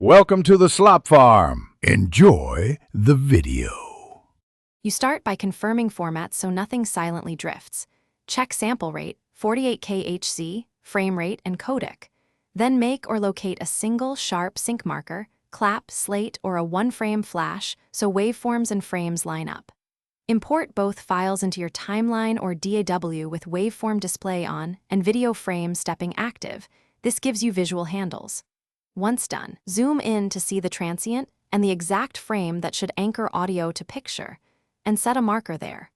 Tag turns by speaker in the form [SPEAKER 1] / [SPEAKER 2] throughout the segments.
[SPEAKER 1] Welcome to the Slop Farm. Enjoy the video.
[SPEAKER 2] You start by confirming formats so nothing silently drifts. Check sample rate, 48K HC, frame rate, and codec. Then make or locate a single sharp sync marker, clap, slate, or a one-frame flash so waveforms and frames line up. Import both files into your timeline or DAW with waveform display on and video frame stepping active. This gives you visual handles. Once done, zoom in to see the transient and the exact frame that should anchor audio to picture, and set a marker there.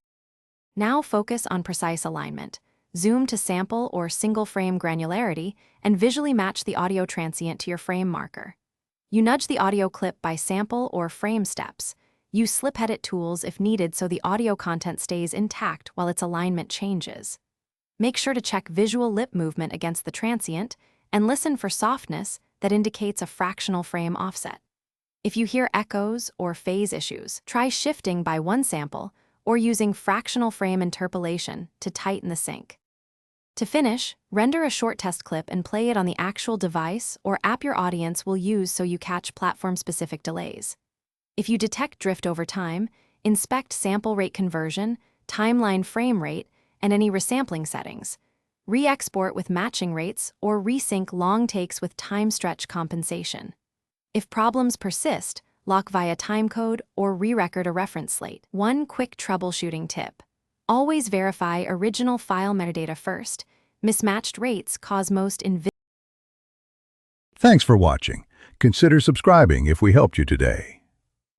[SPEAKER 2] Now focus on precise alignment. Zoom to sample or single frame granularity and visually match the audio transient to your frame marker. You nudge the audio clip by sample or frame steps. Use slip edit tools if needed so the audio content stays intact while its alignment changes. Make sure to check visual lip movement against the transient and listen for softness that indicates a fractional frame offset. If you hear echoes or phase issues, try shifting by one sample or using fractional frame interpolation to tighten the sync. To finish, render a short test clip and play it on the actual device or app your audience will use so you catch platform-specific delays. If you detect drift over time, inspect sample rate conversion, timeline frame rate, and any resampling settings. Re-export with matching rates or resync long takes with time stretch compensation. If problems persist, lock via timecode or re-record a reference slate. One quick troubleshooting tip. Always verify original file metadata first. Mismatched rates cause most
[SPEAKER 1] Thanks for watching. Consider subscribing if we helped you today.